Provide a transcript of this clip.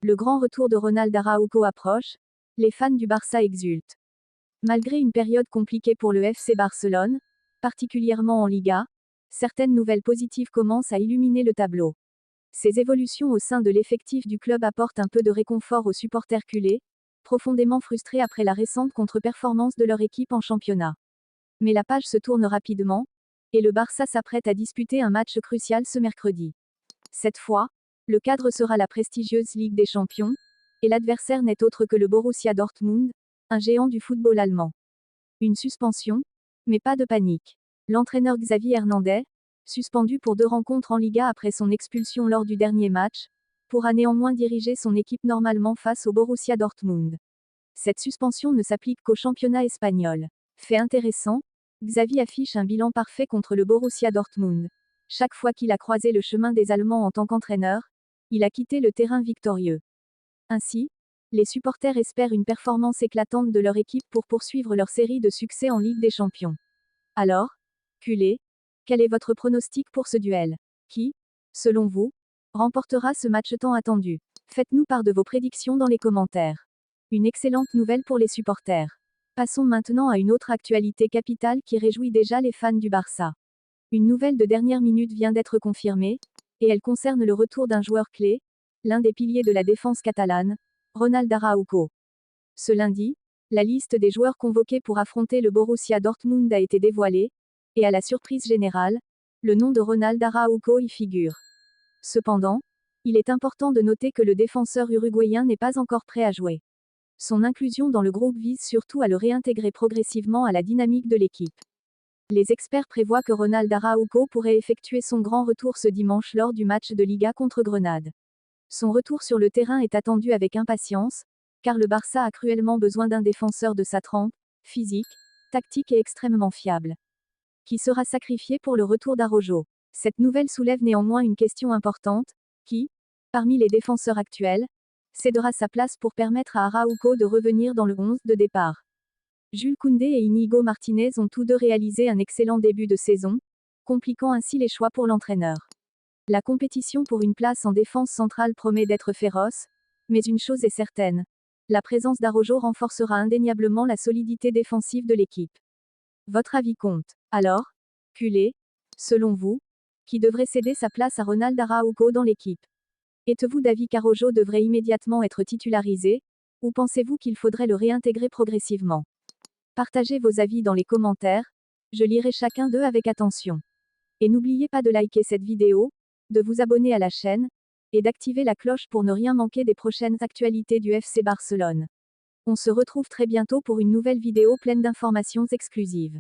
Le grand retour de Ronald Araujo approche, les fans du Barça exultent. Malgré une période compliquée pour le FC Barcelone, particulièrement en Liga, certaines nouvelles positives commencent à illuminer le tableau. Ces évolutions au sein de l'effectif du club apportent un peu de réconfort aux supporters culés, profondément frustrés après la récente contre-performance de leur équipe en championnat. Mais la page se tourne rapidement, et le Barça s'apprête à disputer un match crucial ce mercredi. Cette fois, le cadre sera la prestigieuse Ligue des Champions, et l'adversaire n'est autre que le Borussia Dortmund, un géant du football allemand. Une suspension, mais pas de panique. L'entraîneur Xavi Hernandez, suspendu pour 2 rencontres en Liga après son expulsion lors du dernier match, pourra néanmoins diriger son équipe normalement face au Borussia Dortmund. Cette suspension ne s'applique qu'au championnat espagnol. Fait intéressant, Xavi affiche un bilan parfait contre le Borussia Dortmund. Chaque fois qu'il a croisé le chemin des Allemands en tant qu'entraîneur, il a quitté le terrain victorieux. Ainsi, les supporters espèrent une performance éclatante de leur équipe pour poursuivre leur série de succès en Ligue des Champions. Alors, culé, quel est votre pronostic pour ce duel? Qui, selon vous, remportera ce match tant attendu? Faites-nous part de vos prédictions dans les commentaires. Une excellente nouvelle pour les supporters. Passons maintenant à une autre actualité capitale qui réjouit déjà les fans du Barça. Une nouvelle de dernière minute vient d'être confirmée, et elle concerne le retour d'un joueur clé, l'un des piliers de la défense catalane, Ronald Araujo. Ce lundi, la liste des joueurs convoqués pour affronter le Borussia Dortmund a été dévoilée, et à la surprise générale, le nom de Ronald Araujo y figure. Cependant, il est important de noter que le défenseur uruguayen n'est pas encore prêt à jouer. Son inclusion dans le groupe vise surtout à le réintégrer progressivement à la dynamique de l'équipe. Les experts prévoient que Ronald Araujo pourrait effectuer son grand retour ce dimanche lors du match de Liga contre Grenade. Son retour sur le terrain est attendu avec impatience, car le Barça a cruellement besoin d'un défenseur de sa trempe, physique, tactique et extrêmement fiable. Qui sera sacrifié pour le retour d'Araujo? Cette nouvelle soulève néanmoins une question importante, qui, parmi les défenseurs actuels, cédera sa place pour permettre à Araujo de revenir dans le 11 de départ. Jules Koundé et Íñigo Martínez ont tous deux réalisé un excellent début de saison, compliquant ainsi les choix pour l'entraîneur. La compétition pour une place en défense centrale promet d'être féroce, mais une chose est certaine. La présence d'Araujo renforcera indéniablement la solidité défensive de l'équipe. Votre avis compte. Alors, culé, selon vous, qui devrait céder sa place à Ronald Araujo dans l'équipe? Êtes-vous d'avis qu'Araujo devrait immédiatement être titularisé, ou pensez-vous qu'il faudrait le réintégrer progressivement? Partagez vos avis dans les commentaires, je lirai chacun d'eux avec attention. Et n'oubliez pas de liker cette vidéo, de vous abonner à la chaîne, et d'activer la cloche pour ne rien manquer des prochaines actualités du FC Barcelone. On se retrouve très bientôt pour une nouvelle vidéo pleine d'informations exclusives.